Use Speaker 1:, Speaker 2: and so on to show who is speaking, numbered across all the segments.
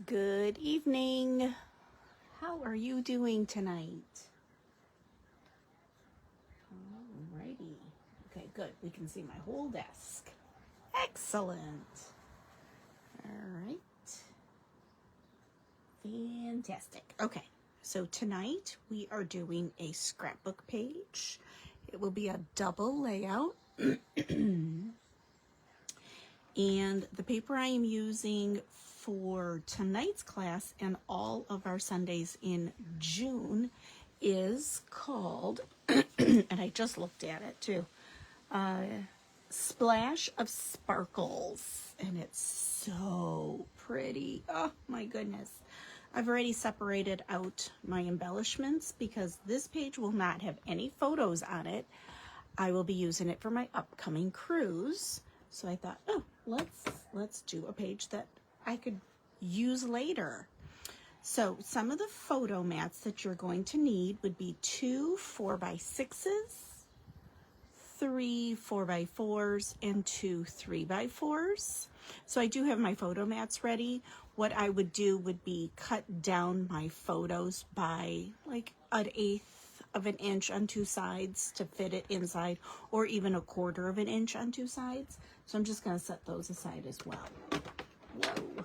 Speaker 1: Good evening. How are you doing tonight? Alrighty. Okay, good. We can see my whole desk. Excellent. Alright. Fantastic. Okay, so tonight we are doing a scrapbook page. It will be a double layout. And the paper I am using for tonight's class and all of our Sundays in June is called, and I just looked at it too, Splash of Sparkles. And it's so pretty. Oh my goodness. I've already separated out my embellishments because this page will not have any photos on it. I will be using it for my upcoming cruise. So I thought, oh, let's do a page that I could use later. So some of the photo mats that you're going to need would be 2 4x6s, 3 4x4s, and 2 3x4s. So I do have my photo mats ready. What I would do would be cut down my photos by like 1/8 of an inch on 2 sides to fit it inside, or even 1/4 of an inch on 2 sides. So I'm just going to set those aside as well. Whoa.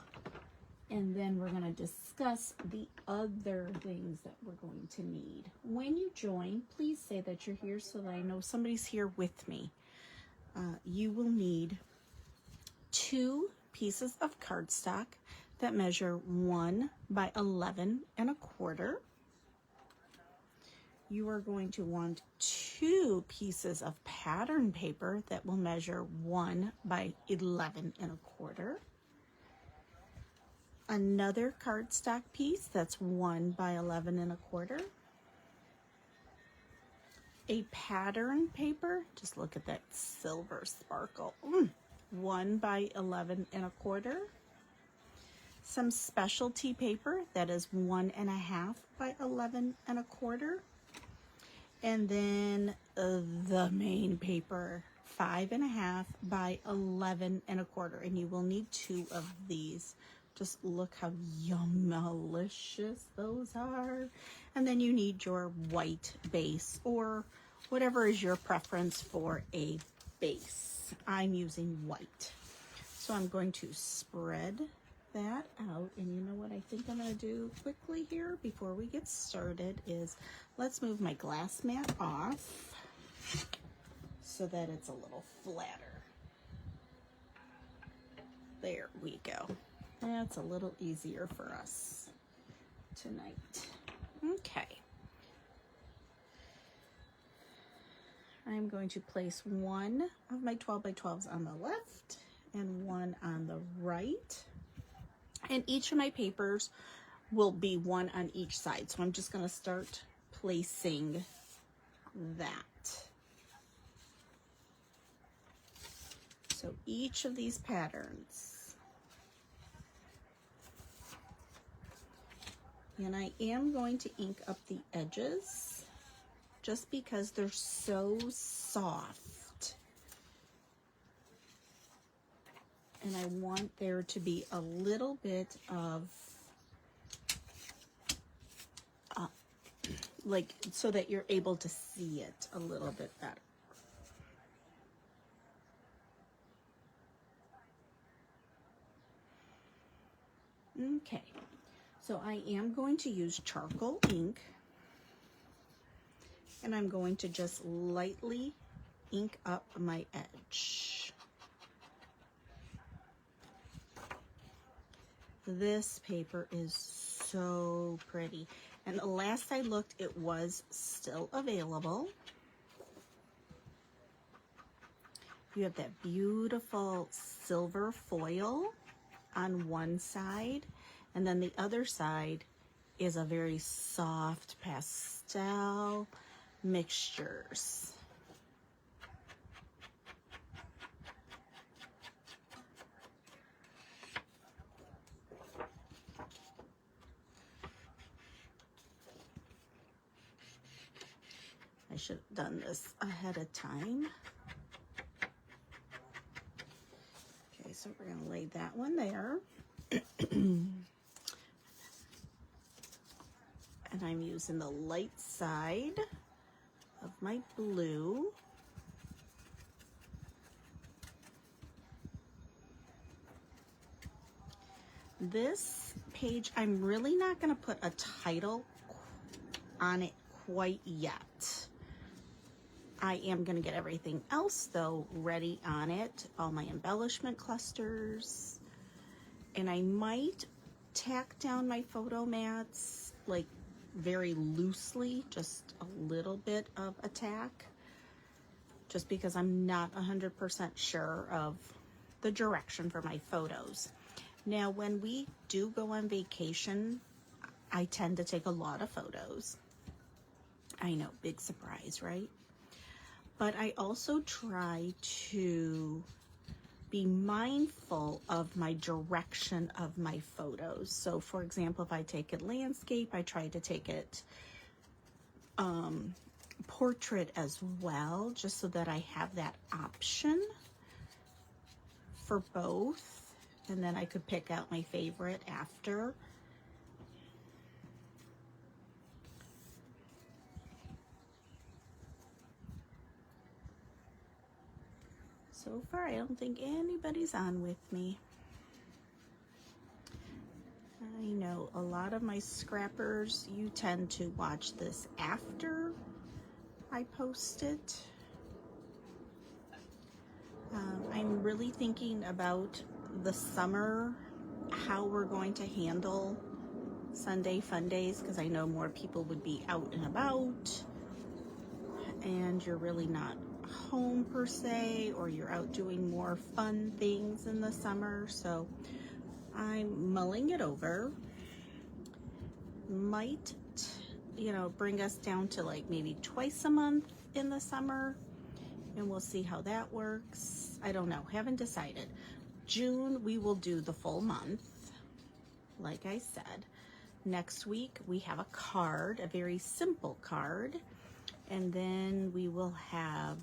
Speaker 1: And then we're going to discuss the other things that we're going to need. When you join, please say that you're here so that I know somebody's here with me. You will need 2 pieces of cardstock that measure 1 by 11 1/4. You are going to want 2 pieces of pattern paper that will measure 1 by 11 1/4. Another cardstock piece that's 1 by 11 1/4. A pattern paper, just look at that silver sparkle, 1 by 11 1/4. Some specialty paper that is 1.5 by 11 1/4. And then the main paper, 5.5 by 11 1/4. And you will need 2 of these. Just look how yum-malicious those are. And then you need your white base, or whatever is your preference for a base. I'm using white. So I'm going to spread that out, and you know what I think I'm going to do quickly here before we get started is let's move my glass mat off so that it's a little flatter. There we go. That's a little easier for us tonight. Okay. I'm going to place 1 of my 12 by 12s on the left and 1 on the right. And each of my papers will be 1 on each side. So I'm just going to start placing that. So each of these patterns. And I am going to ink up the edges just because they're so soft. And I want there to be a little bit of, like, so that you're able to see it a little bit better. Okay, so I am going to use charcoal ink, and I'm going to just lightly ink up my edge. This paper is so pretty, and the last I looked, it was still available. You have that beautiful silver foil on one side, and then the other side is a very soft pastel mixtures. I should have done this ahead of time. Okay, so we're going to lay that one there. and I'm using the light side of my blue. This page, I'm really not going to put a title on it quite yet. I am going to get everything else though ready on it, all my embellishment clusters, and I might tack down my photo mats like very loosely, just a little bit of a tack, just because I'm not 100% sure of the direction for my photos. Now, when we do go on vacation, I tend to take a lot of photos. I know, big surprise, right? But I also try to be mindful of my direction of my photos. So for example, if I take it landscape, I try to take it portrait as well, just so that I have that option for both. And then I could pick out my favorite after. So far, I don't think anybody's on with me. I know a lot of my scrappers, you tend to watch this after I post it. I'm really thinking about the summer, how we're going to handle Sunday fun days, because I know more people would be out and about and you're really not home per se, or you're out doing more fun things in the summer. So I'm mulling it over. Might, you know, bring us down to like maybe twice a month in the summer, and we'll see how that works. I don't know, haven't decided. June we will do the full month, like I said. Next week we have a card, a very simple card, and then we will have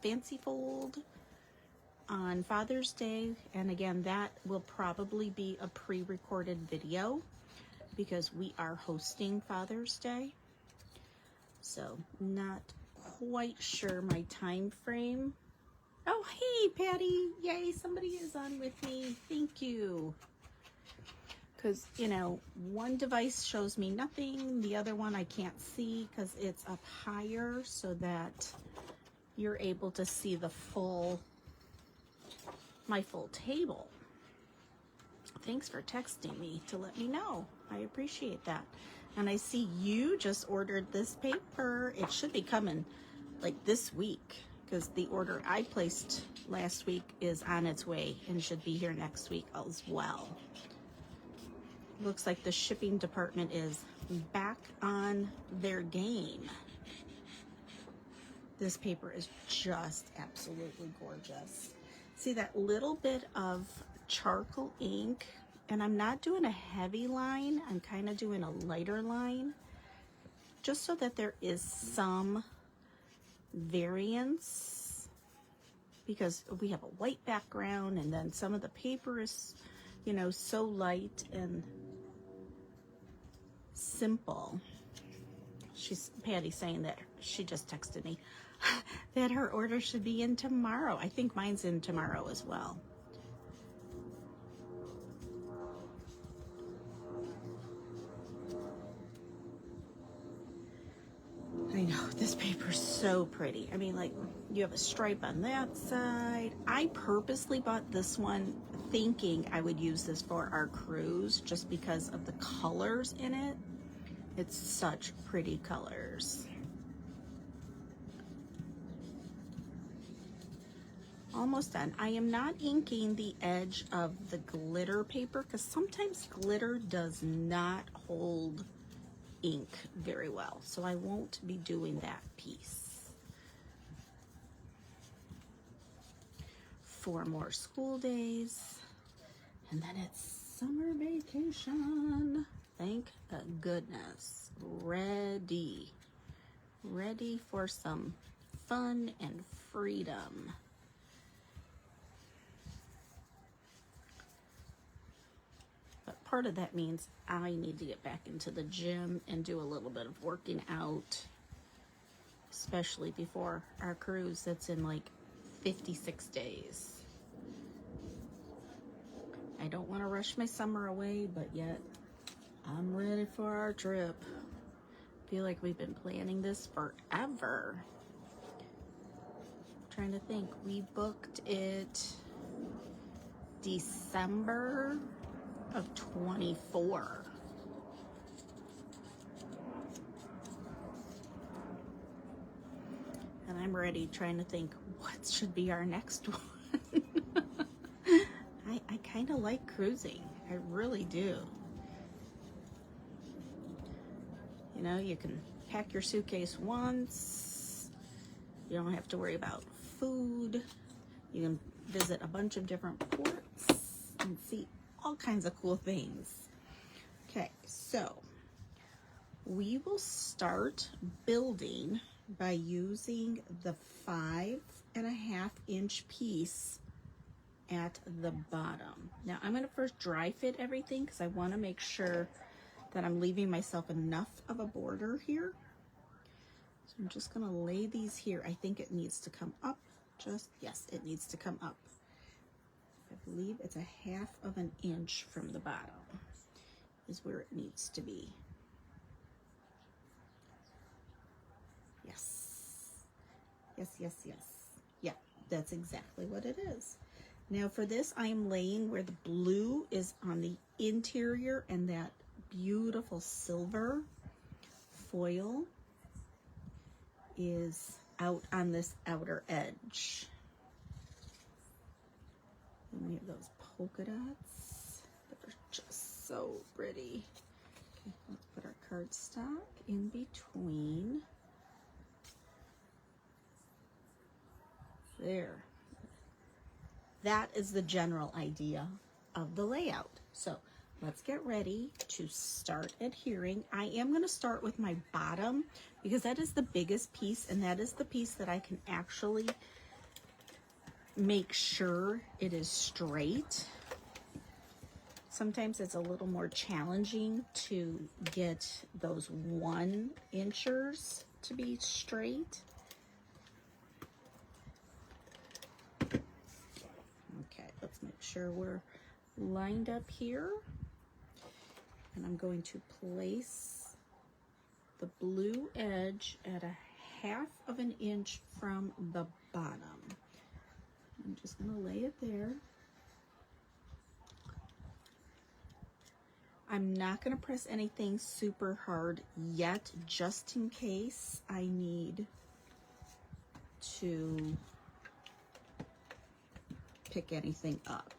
Speaker 1: fancy fold on Father's Day, and again that will probably be a pre-recorded video because we are hosting Father's Day, so not quite sure my time frame. Oh hey Patty, yay, somebody is on with me, thank you. Because, you know, one device shows me nothing, the other one I can't see because it's up higher, so that you're able to see the full, my full table. Thanks for texting me to let me know. I appreciate that. And I see you just ordered this paper. It should be coming like this week, because the order I placed last week is on its way and should be here next week as well. Looks like the shipping department is back on their game. This paper is just absolutely gorgeous. See that little bit of charcoal ink, and I'm not doing a heavy line, I'm kind of doing a lighter line, just so that there is some variance, because we have a white background and then some of the paper is, you know, so light and simple. Patty's saying that she just texted me that her order should be in tomorrow. I think mine's in tomorrow as well. I know, this paper's so pretty. I mean, like, you have a stripe on that side. I purposely bought this one thinking I would use this for our cruise just because of the colors in it. It's such pretty colors. Almost done. I am not inking the edge of the glitter paper because sometimes glitter does not hold ink very well, so I won't be doing that piece. 4 more school days, and then it's summer vacation. Thank goodness. Ready for some fun and freedom. But part of that means I need to get back into the gym and do a little bit of working out, especially before our cruise that's in like 56 days. I don't want to rush my summer away, but yet I'm ready for our trip. I feel like we've been planning this forever. I'm trying to think, we booked it December of 24. And I'm ready, trying to think what should be our next one. I kind of like cruising. I really do. You know, you can pack your suitcase once. You don't have to worry about food. You can visit a bunch of different ports and see all kinds of cool things. Okay, so we will start building by using the 5.5 inch piece at the bottom. Now I'm going to first dry fit everything because I want to make sure that I'm leaving myself enough of a border here. So I'm just going to lay these here. I think it needs to come up. Yes, it needs to come up. I believe it's 1/2 inch from the bottom is where it needs to be. Yes. Yes, yes, yes. Yeah, that's exactly what it is. Now for this, I am laying where the blue is on the interior and that beautiful silver foil is out on this outer edge. And we have those polka dots that are just so pretty. Okay, let's put our cardstock in between. There. That is the general idea of the layout. So let's get ready to start adhering. I am going to start with my bottom because that is the biggest piece, and that is the piece that I can actually make sure it is straight. Sometimes it's a little more challenging to get those 1-inchers to be straight. Okay, let's make sure we're lined up here. And I'm going to place the blue edge at 1/2 inch from the bottom. I'm just going to lay it there. I'm not going to press anything super hard yet, just in case I need to pick anything up.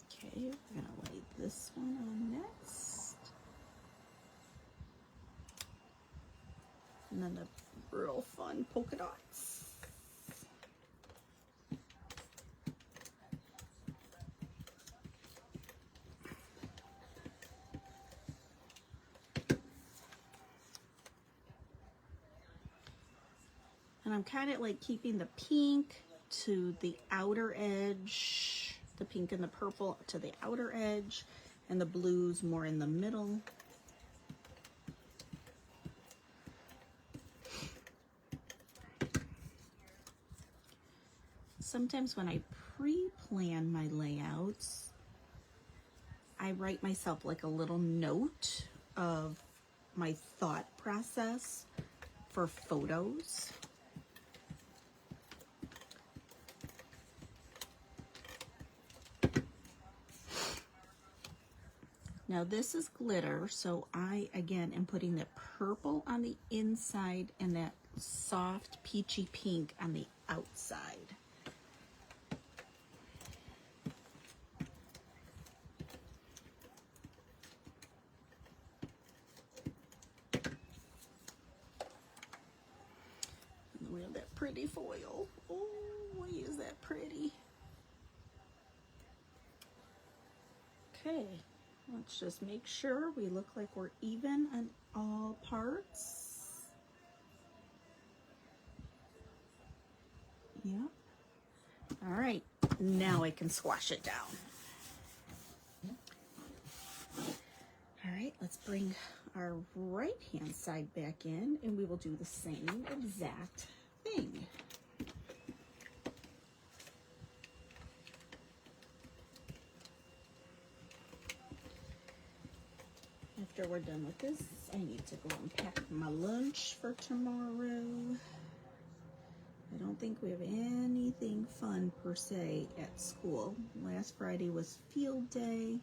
Speaker 1: Okay, we're going to lay this one on next. And then the real fun polka dots. And I'm kind of like keeping the pink to the outer edge, the pink and the purple to the outer edge, and the blues more in the middle. Sometimes when I pre-plan my layouts, I write myself like a little note of my thought process for photos. Now this is glitter, so I, again, am putting the purple on the inside and that soft peachy pink on the outside. And we have that pretty foil. Oh, is that pretty? Okay. Let's just make sure we look like we're even on all parts. Yeah. All right, now I can squash it down. All right, let's bring our right hand side back in and we will do the same exact thing. After we're done with this, I need to go and pack my lunch for tomorrow. I don't think we have anything fun per se at school. Last Friday was field day.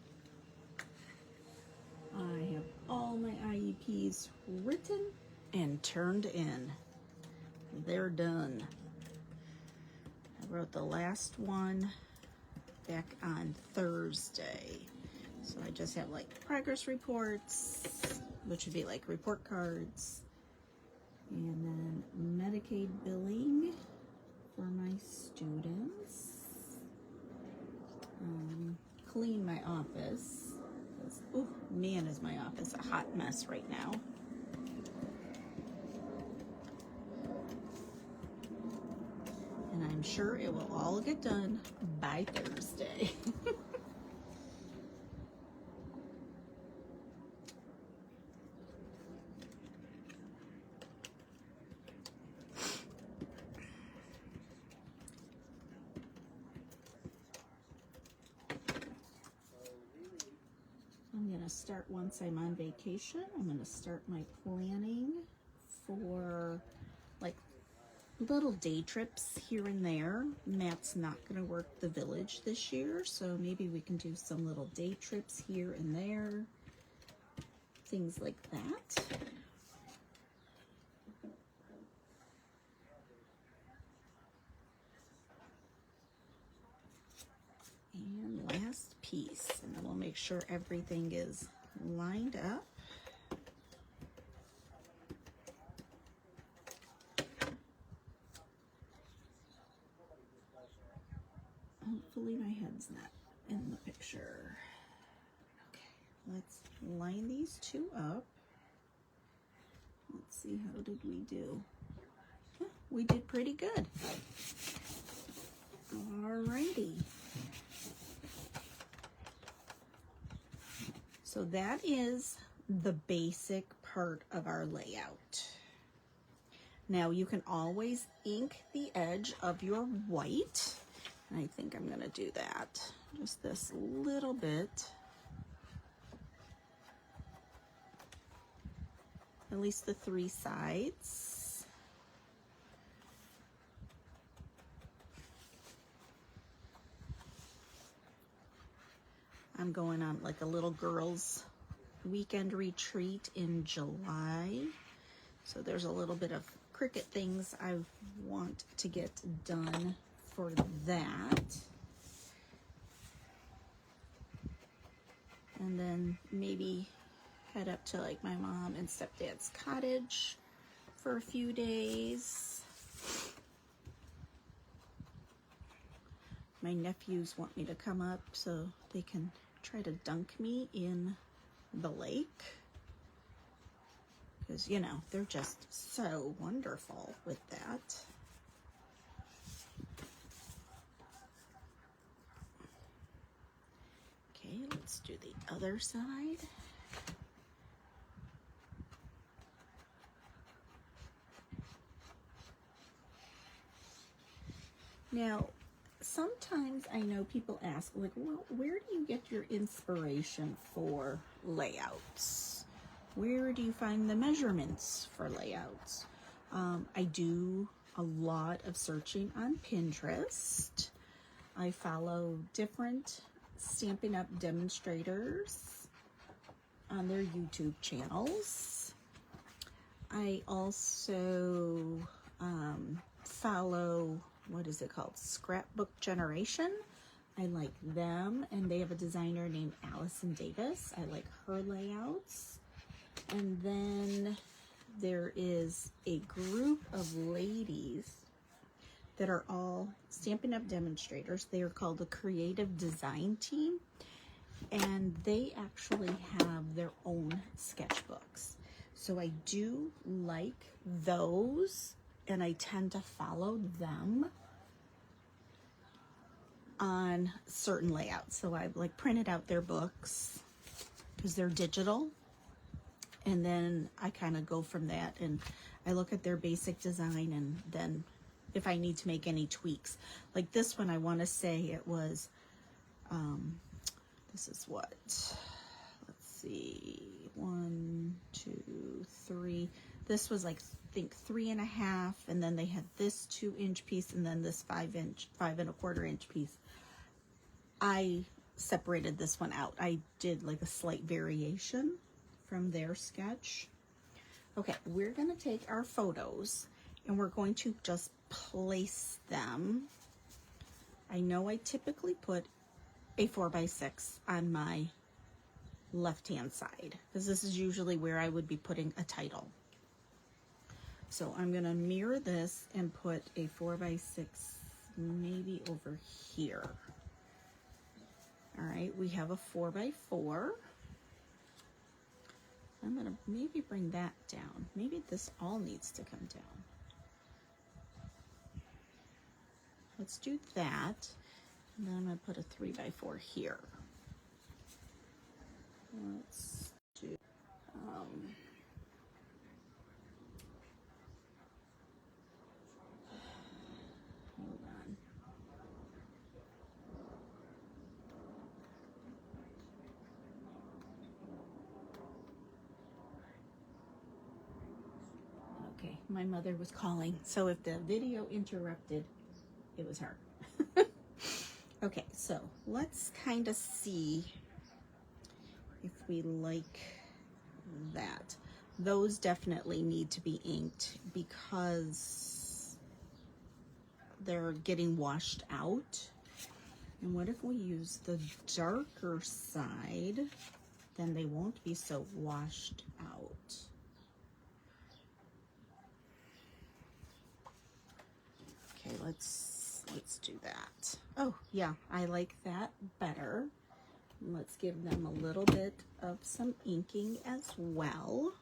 Speaker 1: I have all my IEPs written and turned in. They're done. I wrote the last one back on Thursday. So I just have like progress reports, which would be like report cards, and then Medicaid billing for my students. Clean my office. Oh man, is my office a hot mess right now. And I'm sure it will all get done by Thursday. Start once I'm on vacation. I'm going to start my planning for like little day trips here and there. Matt's not going to work the village this year, so maybe we can do some little day trips here and there, things like that. And last piece, and then we'll make sure everything is lined up. Hopefully my head's not in the picture. Okay, let's line these two up. Let's see, how did we do? Huh, we did pretty good. Alrighty. So that is the basic part of our layout. Now you can always ink the edge of your white. And I think I'm gonna do that. Just this little bit. At least the 3 sides. I'm going on like a little girls' weekend retreat in July. So there's a little bit of Cricut things I want to get done for that. And then maybe head up to like my mom and stepdad's cottage for a few days. My nephews want me to come up so they can try to dunk me in the lake, because you know they're just so wonderful with that. Okay, let's do the other side. Now sometimes I know people ask, like, well, where do you get your inspiration for layouts? Where do you find the measurements for layouts? I do a lot of searching on Pinterest. I follow different Stampin' Up demonstrators on their YouTube channels. I also follow, what is it called? Scrapbook Generation. I like them, and they have a designer named Allison Davis. I like her layouts. And then there is a group of ladies that are all Stampin' Up demonstrators. They are called the Creative Design Team, and they actually have their own sketchbooks. So I do like those, and I tend to follow them on certain layouts. So I like printed out their books because they're digital. And then I kind of go from that and I look at their basic design, and then if I need to make any tweaks. Like this one, I want to say it was, this is what, let's see, 1, 2, 3. This was like, I think 3.5, and then they had this 2-inch piece, and then this 5.25-inch piece. I separated this one out. I did like a slight variation from their sketch. Okay, we're gonna take our photos and we're going to just place them. I know I typically put a 4x6 on my left-hand side because this is usually where I would be putting a title. So I'm gonna mirror this and put a 4x6 maybe over here. All right, we have a 4x4. I'm gonna maybe bring that down. Maybe this all needs to come down. Let's do that. And then I'm gonna put a 3x4 here. Let's do, hold on. Okay, my mother was calling, so if the video interrupted, it was her. Okay, so let's kind of see if we like that. Those definitely need to be inked because they're getting washed out. And what if we use the darker side? Then they won't be so washed out. Okay, let's do that. Oh yeah, I like that better. Let's give them a little bit of some inking as well.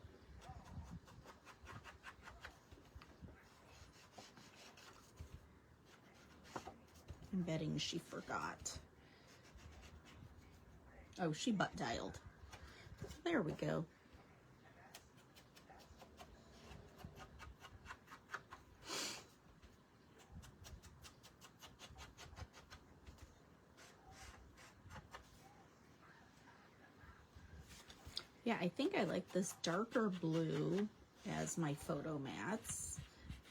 Speaker 1: I'm betting she forgot. Oh, she butt dialed. There we go. Yeah, I think I like this darker blue as my photo mats.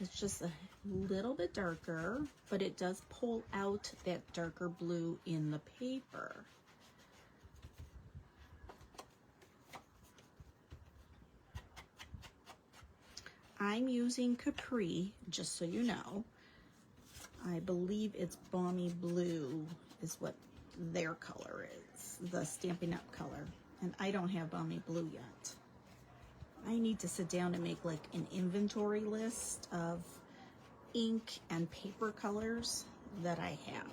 Speaker 1: It's just a little bit darker, but it does pull out that darker blue in the paper. I'm using Capri, just so you know. I believe it's Balmy Blue is what their color is, the Stampin' Up color. And I don't have Balmy Blue yet. I need to sit down and make like an inventory list of ink and paper colors that I have.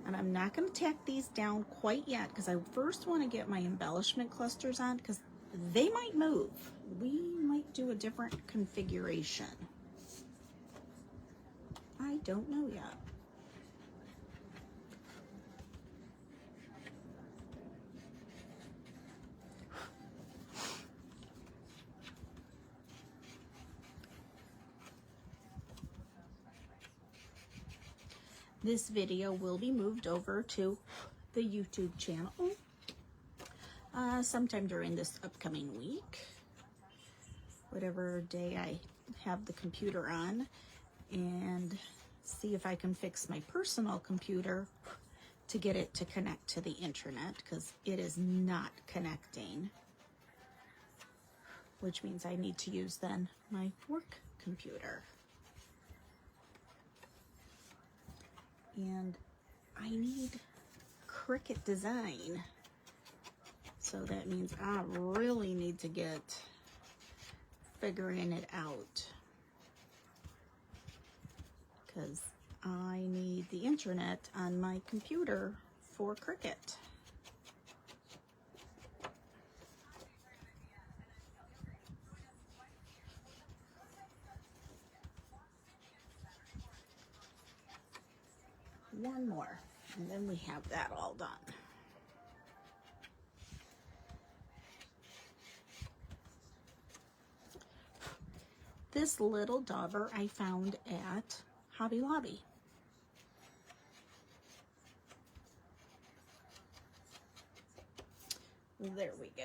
Speaker 1: And I'm not going to tack these down quite yet because I first want to get my embellishment clusters on because they might move. We might do a different configuration. I don't know yet. This video will be moved over to the YouTube channel sometime during this upcoming week, whatever day I have the computer on, and see if I can fix my personal computer to get it to connect to the internet because it is not connecting, which means I need to use then my work computer. And I need Cricut design. So that means I really need to get figuring it out because I need the internet on my computer for Cricut. one more, and then we have that all done. This little dauber I found at Hobby Lobby. There we go.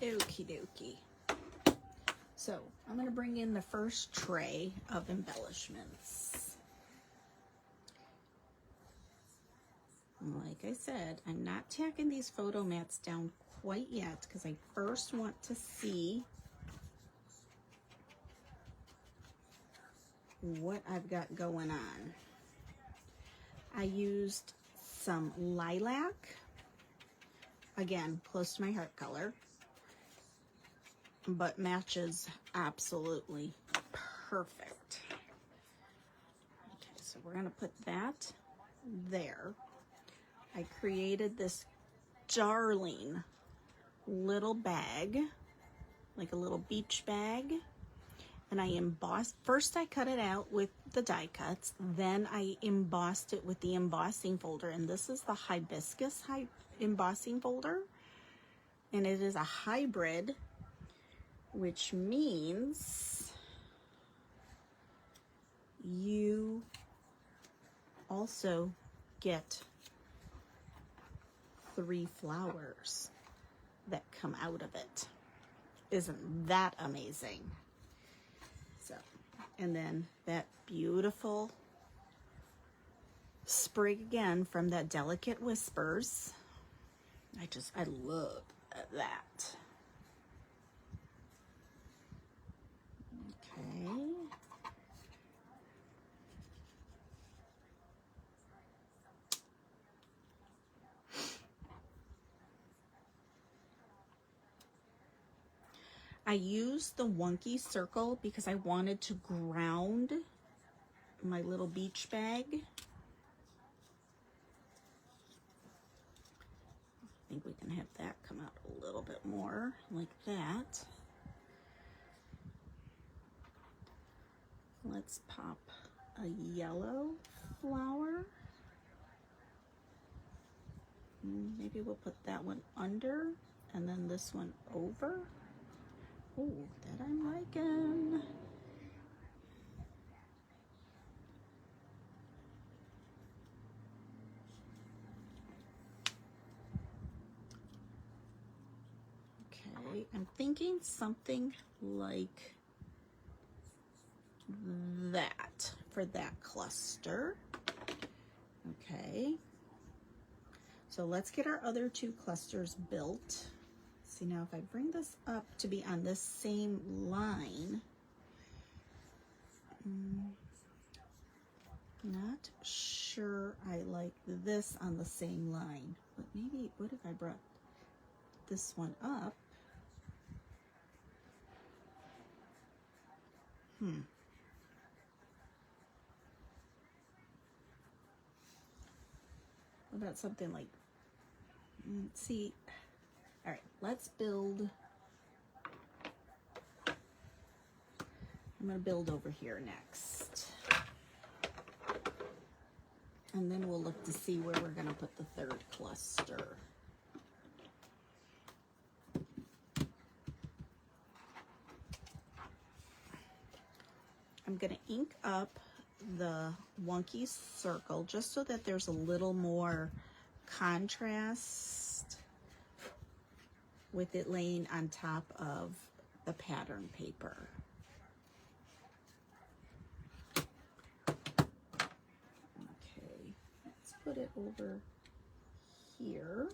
Speaker 1: Okie dokie. So I'm going to bring in the first tray of embellishments. Like I said, I'm not tacking these photo mats down quite yet because I first want to see what I've got going on. I used some lilac, again, close to my heart color, but matches absolutely perfect. Okay, so we're gonna put that there. I created this darling little bag, like a little beach bag, and I embossed. First I cut it out with the die cuts, then I embossed it with the embossing folder, and this is the Hibiscus embossing folder, and it is a hybrid, which means you also get 3 flowers that come out of it. Isn't that amazing? So, and then that beautiful sprig again from that Delicate Whispers. I love that. Okay. I used the Wonky circle because I wanted to ground my little beach bag. I think we can have that come out a little bit more like that. Let's pop a yellow flower. Maybe we'll put that one under and then this one over. Oh, that I'm liking. Okay, I'm thinking something like that for that cluster. Okay, so let's get our other 2 clusters built. See, now if I bring this up to be on this same line, not sure I like this on the same line, but maybe, what if I brought this one up? What about something like, see, all right, let's build. I'm going to build over here next. And then we'll look to see where we're going to put the 3rd cluster. I'm going to ink up the Wonky circle just so that there's a little more contrast with it laying on top of the pattern paper. Okay, let's put it over here.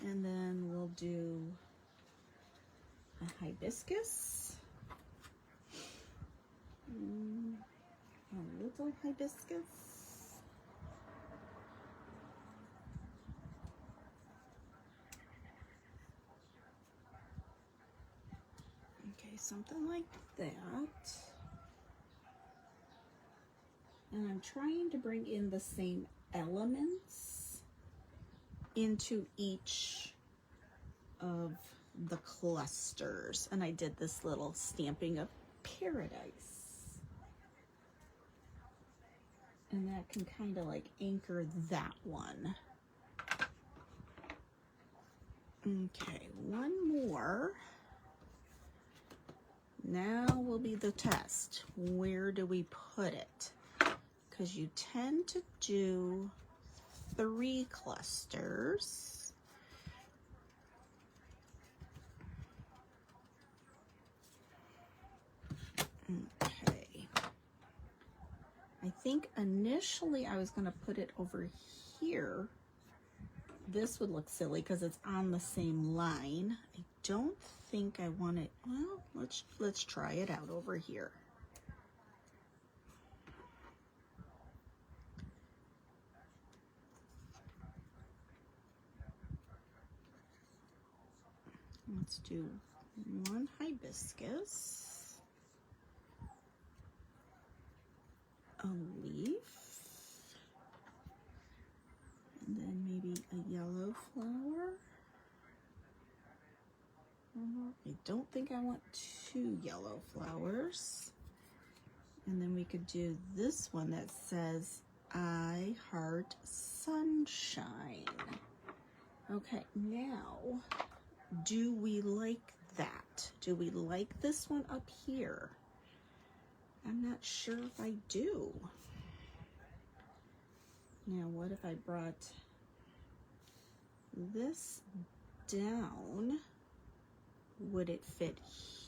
Speaker 1: And then we'll do a hibiscus. A little hibiscus. Okay, something like that. And I'm trying to bring in the same elements into each of the clusters. And I did this little Stamping Up Paradise. And that can kind of like anchor that one. Okay, one more. Now will be the test. Where do we put it? Because you tend to do 3 clusters. Okay. I think initially I was going to put it over here. This would look silly because it's on the same line. I don't think I want it. Well, let's try it out over here. Let's do 1 hibiscus, a leaf, and then maybe a yellow flower. I don't think I want 2 yellow flowers. And then we could do this one that says, I heart sunshine. Okay, now, do we like that? Do we like this one up here? I'm not sure if I do. Now, what if I brought this down? Would it fit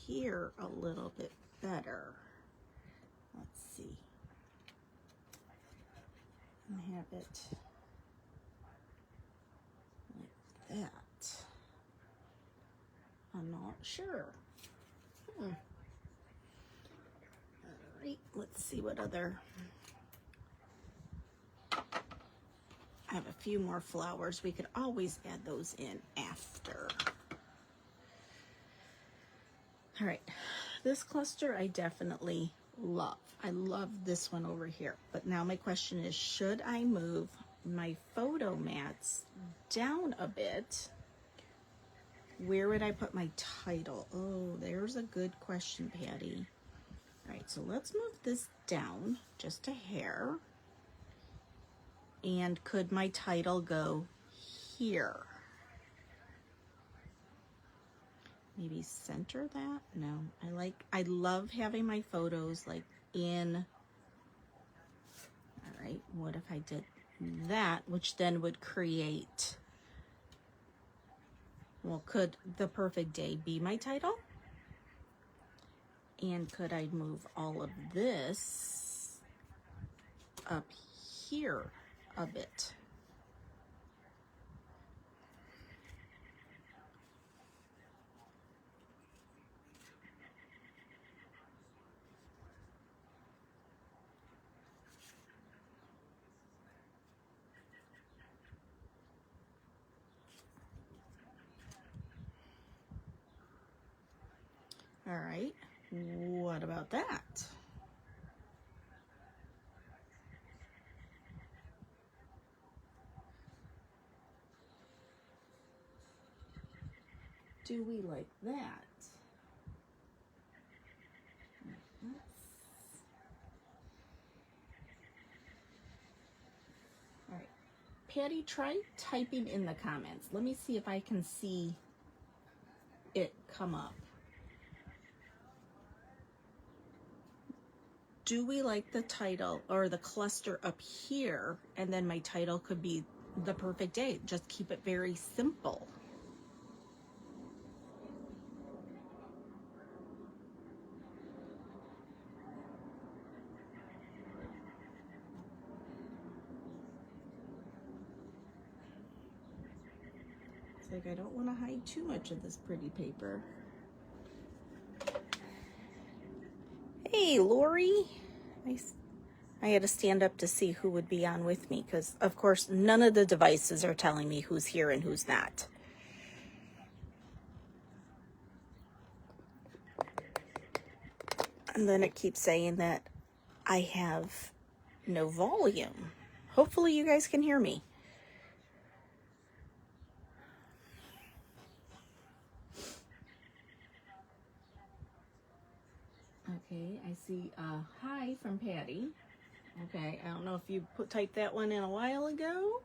Speaker 1: here a little bit better? Let's see. And have it like that. I'm not sure. All right, let's see what other. I have a few more flowers. We could always add those in after. All right, this cluster I definitely love. I love this one over here. But now my question is, should I move my photo mats down a bit? Where would I put my title? Oh, there's a good question, Patty. All right, so let's move this down just a hair. And could my title go here? Maybe center that? No, I love having my photos like in. All right, what if I did that, which then would create, well, could the perfect day be my title? And could I move all of this up here a bit? All right, what about that? Do we like that? All right, Patty, try typing in the comments. Let me see if I can see it come up. Do we like the title or the cluster up here, and then my title could be the perfect day? Just keep it very simple. It's like I don't want to hide too much of this pretty paper. Hey, Lori. I had to stand up to see who would be on with me because, of course, none of the devices are telling me who's here and who's not. And then it keeps saying that I have no volume. Hopefully you guys can hear me. Okay, I see a hi from Patty. Okay, I don't know if you typed that one in a while ago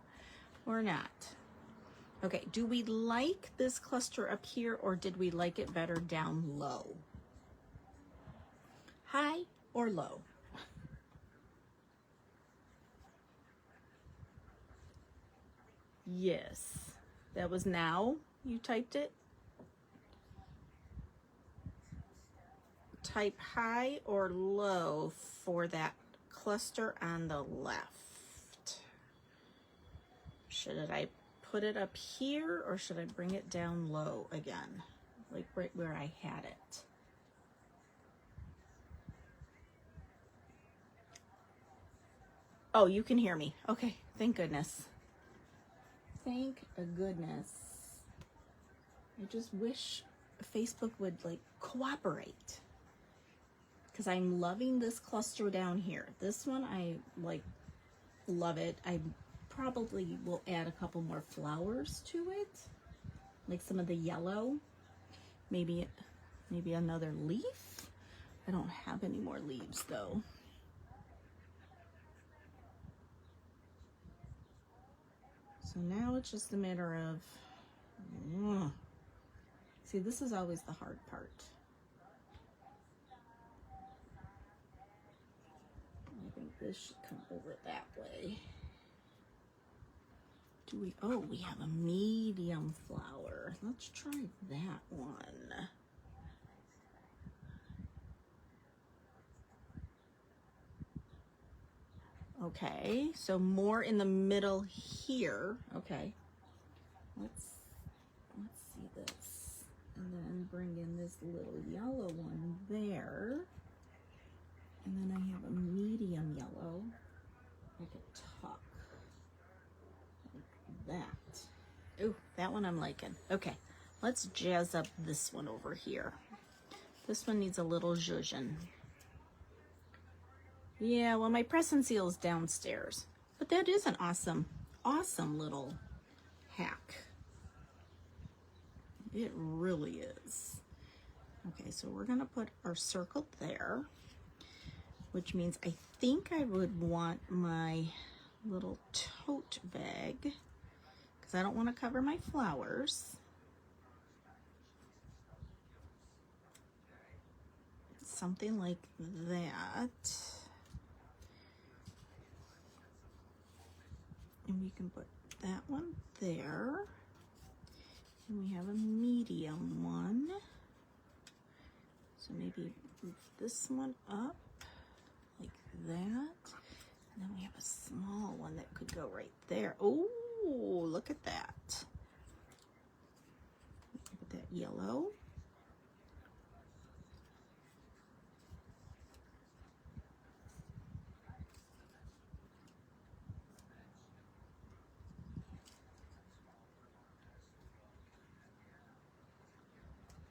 Speaker 1: or not. Okay, do we like this cluster up here or did we like it better down low? High or low? Yes, that was now you typed it. Type high or low for that cluster on the left. Should I put it up here or should I bring it down low again? Like right where I had it. Oh, you can hear me. Okay, thank goodness. Thank goodness. I just wish Facebook would like cooperate. Because I'm loving this cluster down here. This one, I like, love it. I probably will add a couple more flowers to it. Like some of the yellow. Maybe another leaf. I don't have any more leaves though. So now it's just a matter of, see, this is always the hard part. I think this should come over that way. Do we, oh, we have a medium flower. Let's try that one. Okay, so more in the middle here. Okay, let's see this, and then bring in this little yellow one there, and then I have a medium yellow, like a tuck, like that. Ooh, that one I'm liking. Okay, let's jazz up this one over here. This one needs a little zhuzhin. Yeah, well, my press and seal is downstairs, but that is an awesome, awesome little hack. It really is. Okay, so we're gonna put our circle there, which means I think I would want my little tote bag because I don't want to cover my flowers. Something like that. And we can put that one there. And we have a medium one. So maybe move this one up like that. And then we have a small one that could go right there. Oh, look at that. Put that yellow.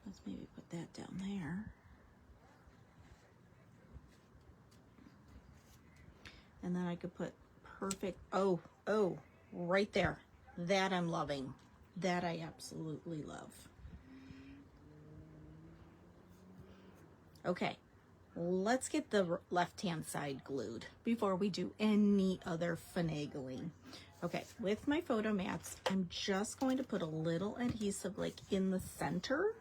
Speaker 1: Let's maybe put that down there. And then I could put perfect, oh, right there. That I'm loving. That I absolutely love. Okay, let's get the left-hand side glued before we do any other finagling. Okay, with my photo mats, I'm just going to put a little adhesive like in the center.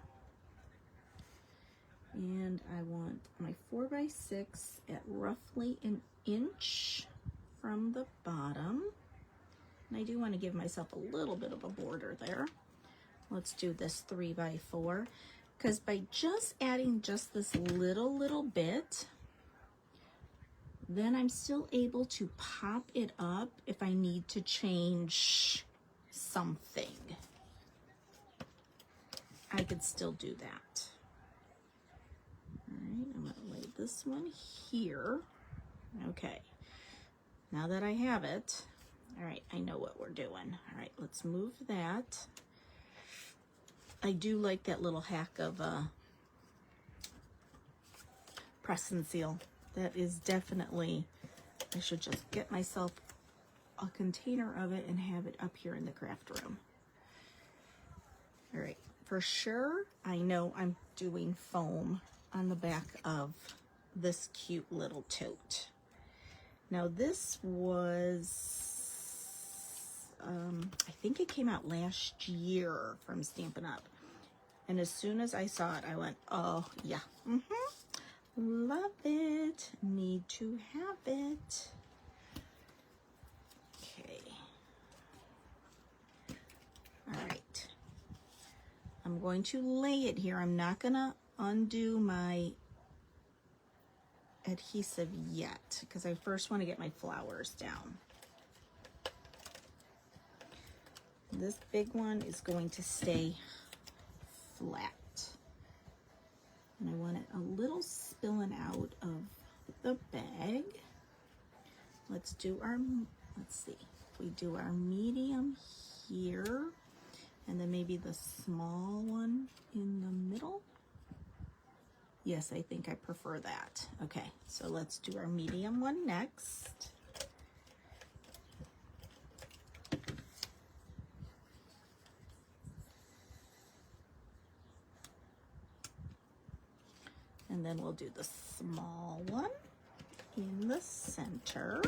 Speaker 1: And I want my 4x6 at roughly an inch from the bottom. And I do want to give myself a little bit of a border there. Let's do this 3x4, because by just adding just this little bit, then I'm still able to pop it up if I need to change something. I could still do that. All right, I'm going to lay this one here. Okay, now that I have it, all right, I know what we're doing. All right, let's move that. I do like that little hack of press and seal. That is definitely, I should just get myself a container of it and have it up here in the craft room. All right, for sure, I know I'm doing foam on the back of this cute little tote. Now this was, I think it came out last year from Stampin' Up. And as soon as I saw it, I went, oh yeah, love it, need to have it. Okay. All right. I'm going to lay it here. I'm not gonna undo my adhesive yet because I first want to get my flowers down. This big one is going to stay flat. And I want it a little spilling out of the bag. Let's see, we do our medium here, and then maybe the small one in the middle. Yes, I think I prefer that. Okay, so let's do our medium one next. And then we'll do the small one in the center.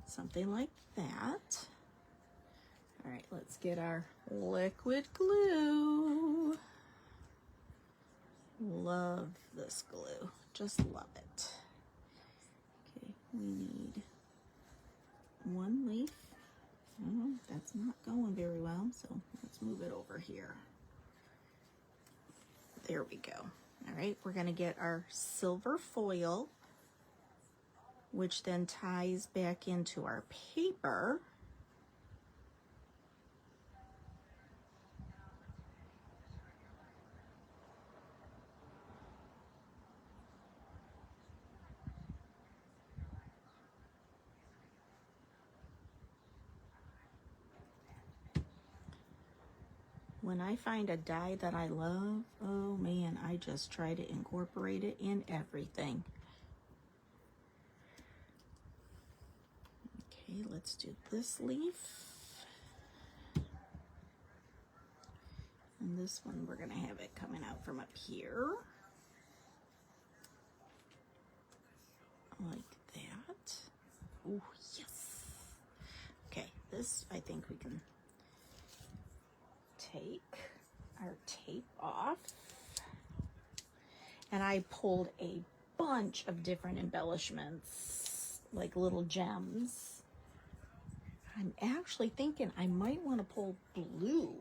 Speaker 1: Something like that. All right, let's get our liquid glue. Love this glue, just love it. Okay, we need one leaf. Oh, that's not going very well, so let's move it over here. There we go. All right, we're gonna get our silver foil, which then ties back into our paper. When I find a die that I love, oh man, I just try to incorporate it in everything. Okay, let's do this leaf. And this one, we're gonna have it coming out from up here. Like that. Oh, yes. Okay, this, I think we can take our tape off. And I pulled a bunch of different embellishments, like little gems. I'm actually thinking I might want to pull blue.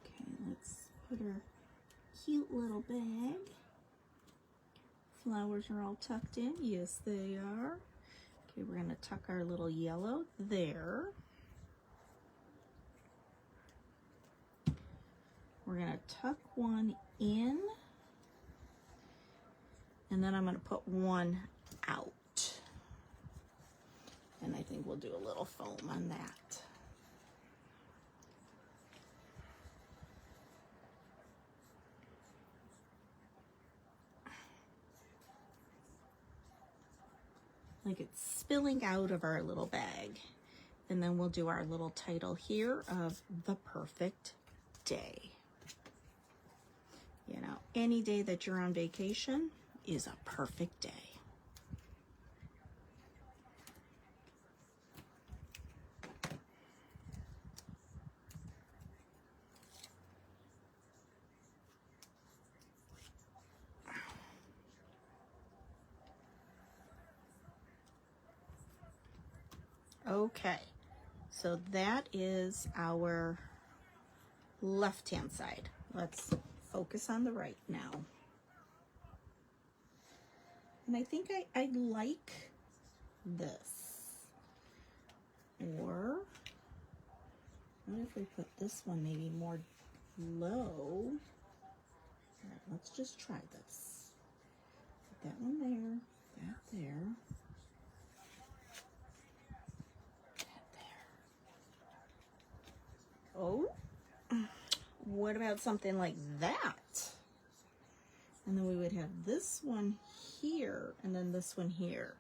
Speaker 1: Okay, let's put our cute little bag. Flowers are all tucked in. Yes, they are. Okay, we're going to tuck our little yellow there. We're going to tuck one in, and then I'm going to put one out. And I think we'll do a little foam on that. Like it's spilling out of our little bag. And then we'll do our little title here of The Perfect Day. You know, any day that you're on vacation is a perfect day. Okay, so that is our left-hand side. Let's focus on the right now. And I think I like this. Or what if we put this one maybe more low? All right, let's just try this. Put that one there, that there. Oh, what about something like that? And then we would have this one here and then this one here.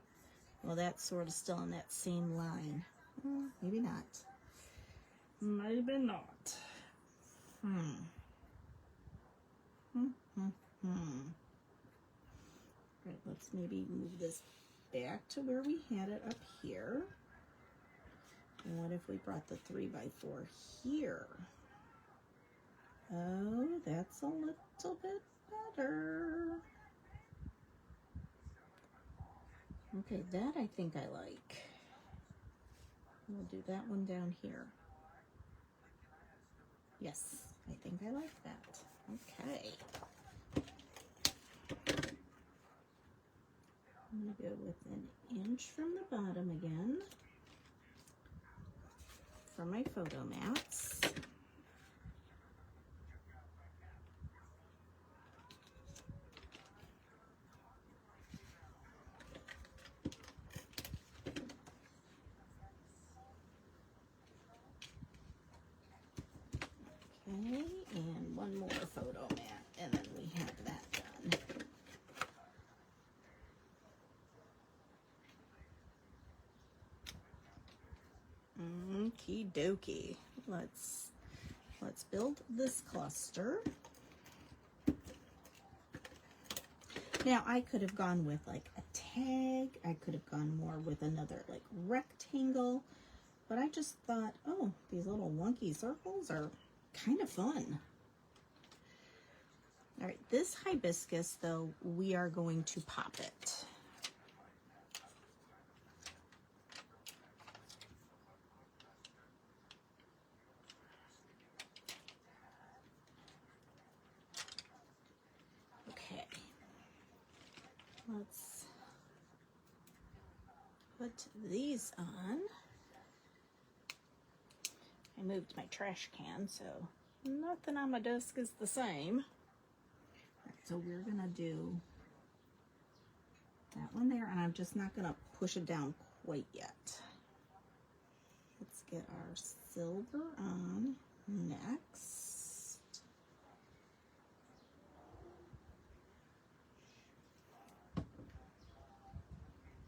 Speaker 1: Well, that's sort of still in that same line. Maybe not. Maybe not. maybe move this back to where we had it up here. And what if we brought the 3x4 here? Oh, that's a little bit better. Okay, that I think I like. We'll do that one down here. Yes, I think I like that. Okay. I'm going to go with an inch from the bottom again for my photo mats. Okay, and one more photo mat, and then we have that done. Okie dokie. Let's build this cluster. Now I could have gone with like a tag. I could have gone more with another like rectangle, but I just thought, oh, these little wonky circles are kind of fun. All right, this hibiscus though, we are going to pop it. Okay, let's put these on. I moved my trash can, so nothing on my desk is the same. All right, so we're gonna do that one there, and I'm just not gonna push it down quite yet. Let's get our silver on next.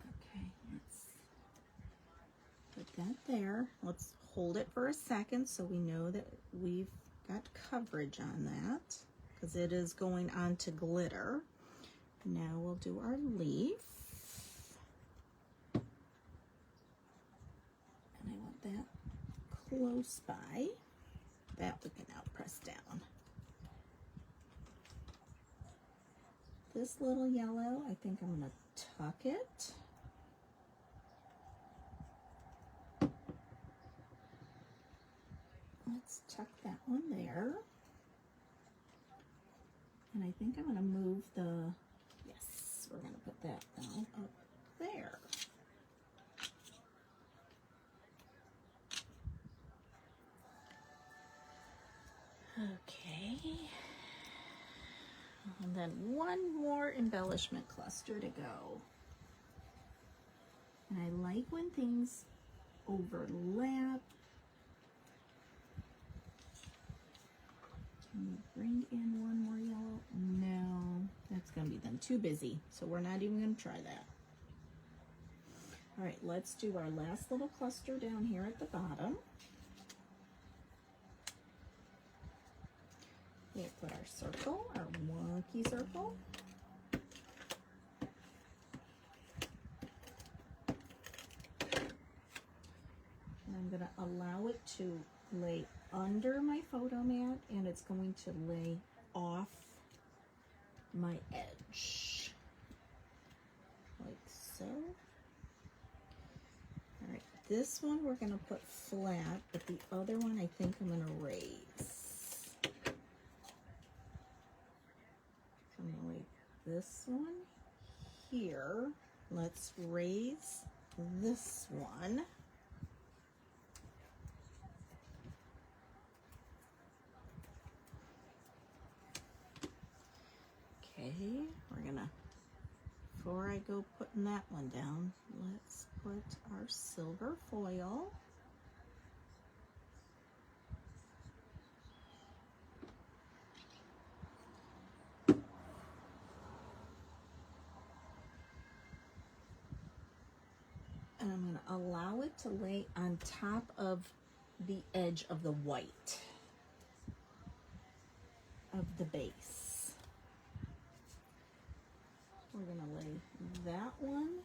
Speaker 1: Okay, let's put that there. Let's hold it for a second so we know that we've got coverage on that, because it is going on to glitter. Now we'll do our leaf. And I want that close by. That we can now press down. This little yellow, I think I'm going to tuck it. Let's tuck that one there. And I think I'm going to move the, yes, we're going to put that down up there. Okay. And then one more embellishment cluster to go. And I like when things overlap. Can you bring in one more yellow? No, that's going to be then too busy, so we're not even going to try that. All right, let's do our last little cluster down here at the bottom. We'll put our circle, our wonky circle. And I'm going to allow it to lay under my photo mat, and it's going to lay off my edge, like so. All right, this one we're going to put flat, but the other one I think I'm going to raise. So I'm going to lay this one here. Let's raise this one. Okay, we're gonna, before I go putting that one down, let's put our silver foil. And I'm gonna allow it to lay on top of the edge of the white of the base. We're gonna lay that one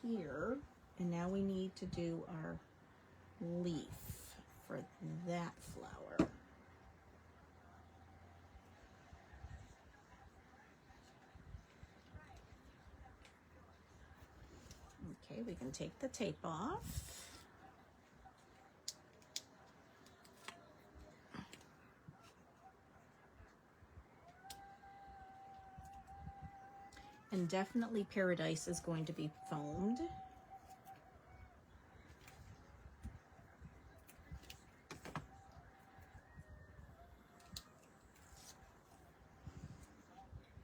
Speaker 1: here, and now we need to do our leaf for that flower. Okay, we can take the tape off. And definitely Paradise is going to be foamed.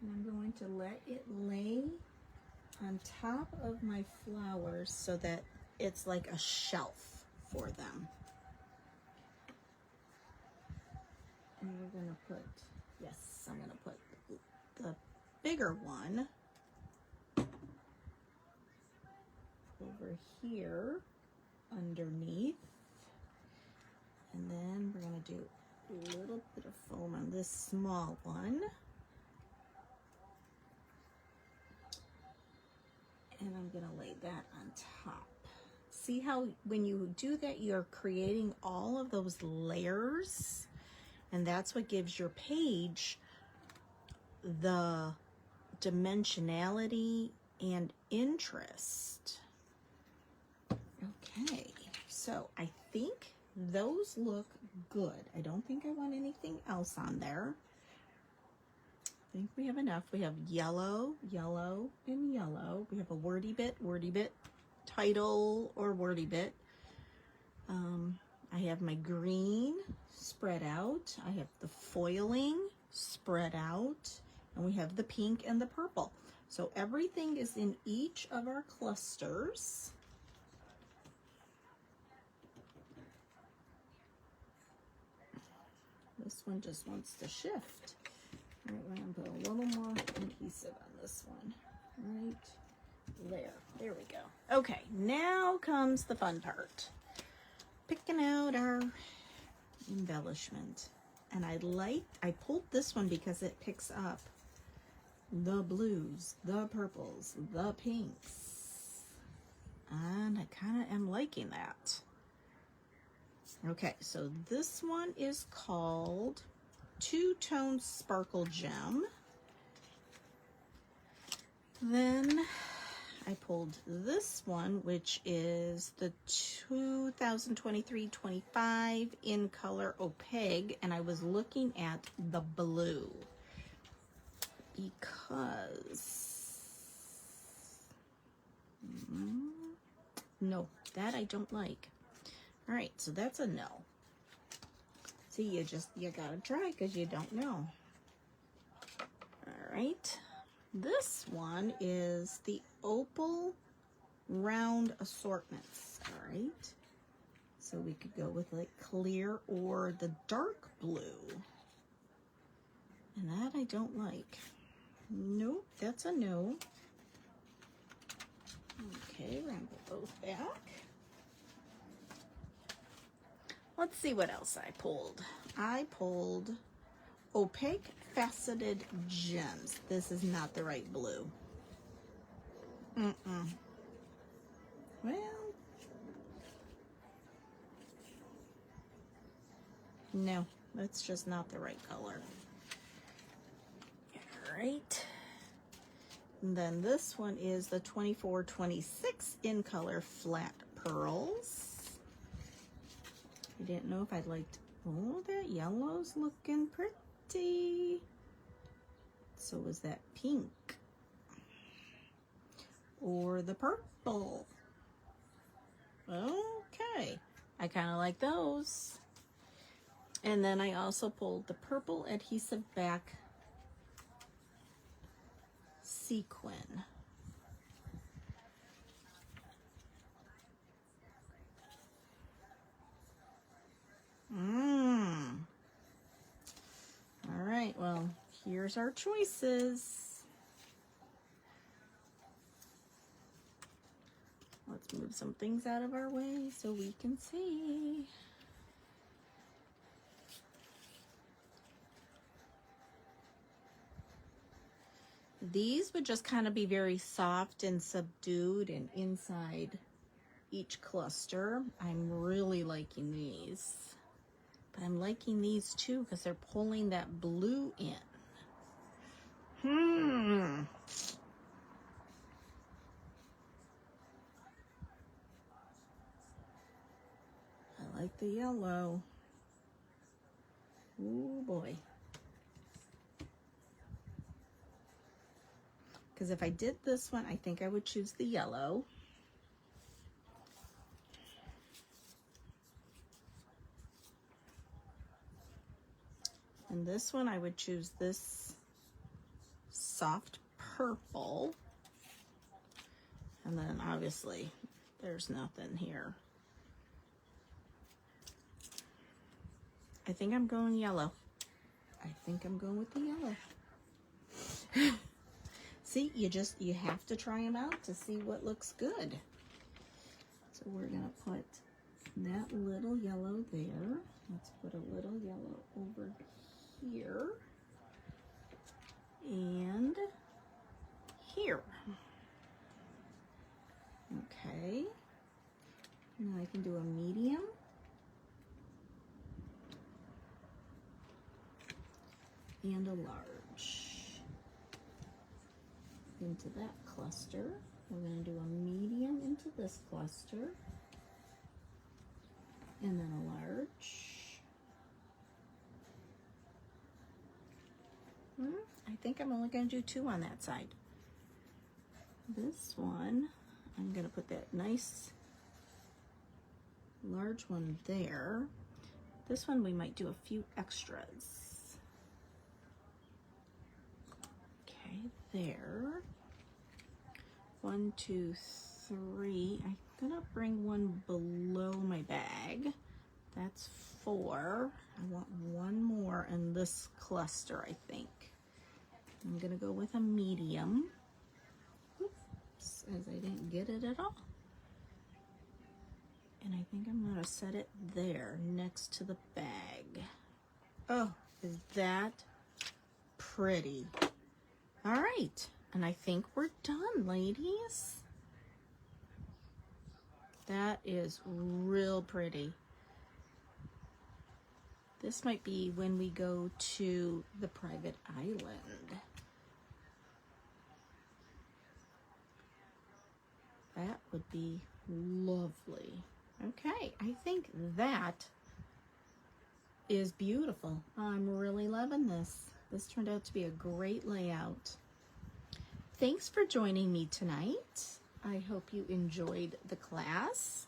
Speaker 1: And I'm going to let it lay on top of my flowers so that it's like a shelf for them. And we're gonna put, yes, I'm gonna put the bigger one over here underneath, and then we're going to do a little bit of foam on this small one, and I'm going to lay that on top. See how when you do that, you're creating all of those layers, and that's what gives your page the dimensionality and interest. Okay, so I think those look good. I don't think I want anything else on there. I think we have enough. We have yellow, yellow, and yellow. We have a wordy bit, title or wordy bit. I have my green spread out. I have the foiling spread out. And we have the pink and the purple. So everything is in each of our clusters. This one just wants to shift. All right, we're gonna put a little more adhesive on this one. Right there. There we go. Okay, now comes the fun part. Picking out our embellishment. And I pulled this one because it picks up the blues, the purples, the pinks. And I kind of am liking that. Okay, so this one is called Two-Tone Sparkle Gem. Then I pulled this one, which is the 2023-25 in color opaque, and I was looking at the blue because no, that I don't like. All right, so that's a no. See, you gotta try because you don't know. All right, this one is the opal round assortments. All right, so we could go with like clear or the dark blue, and that I don't like. Nope, that's a no. Okay, we're gonna put those back. Let's see what else I pulled. I pulled opaque faceted gems. This is not the right blue. Well, no, that's just not the right color. All right. And then this one is the 24-26 in color flat pearls. I didn't know if I liked, oh, that yellow's looking pretty. So is that pink or the purple? Okay, I kind of like those. And then I also pulled the purple adhesive back sequin. All right, well, here's our choices. Let's move some things out of our way so we can see. These would just kind of be very soft and subdued and inside each cluster. I'm really liking these. But I'm liking these too because they're pulling that blue in. I like the yellow. Oh boy. Because if I did this one, I think I would choose the yellow. And this one, I would choose this soft purple. And then obviously, there's nothing here. I think I'm going yellow. I think I'm going with the yellow. See, you have to try them out to see what looks good. So we're gonna put that little yellow there. Let's put a little yellow over here and here. Okay. Now I can do a medium. And a large. Into that cluster. We're going to do a medium into this cluster. And then a large. I think I'm only going to do 2 on that side. This one, I'm going to put that nice large one there. This one we might do a few extras. There. 1, 2, 3. I'm gonna bring one below my bag. That's 4. I want one more in this cluster, I think. I'm gonna go with a medium. Oops, as I didn't get it at all. And I think I'm gonna set it there next to the bag. Oh, is that pretty? All right, and I think we're done, ladies. That is real pretty. This might be when we go to the private island. That would be lovely. Okay, I think that is beautiful. I'm really loving this. This turned out to be a great layout. Thanks for joining me tonight. I hope you enjoyed the class.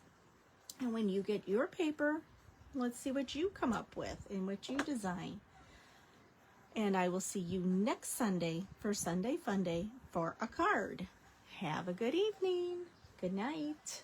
Speaker 1: And when you get your paper, let's see what you come up with and what you design. And I will see you next Sunday for Sunday Fun Day for a card. Have a good evening. Good night.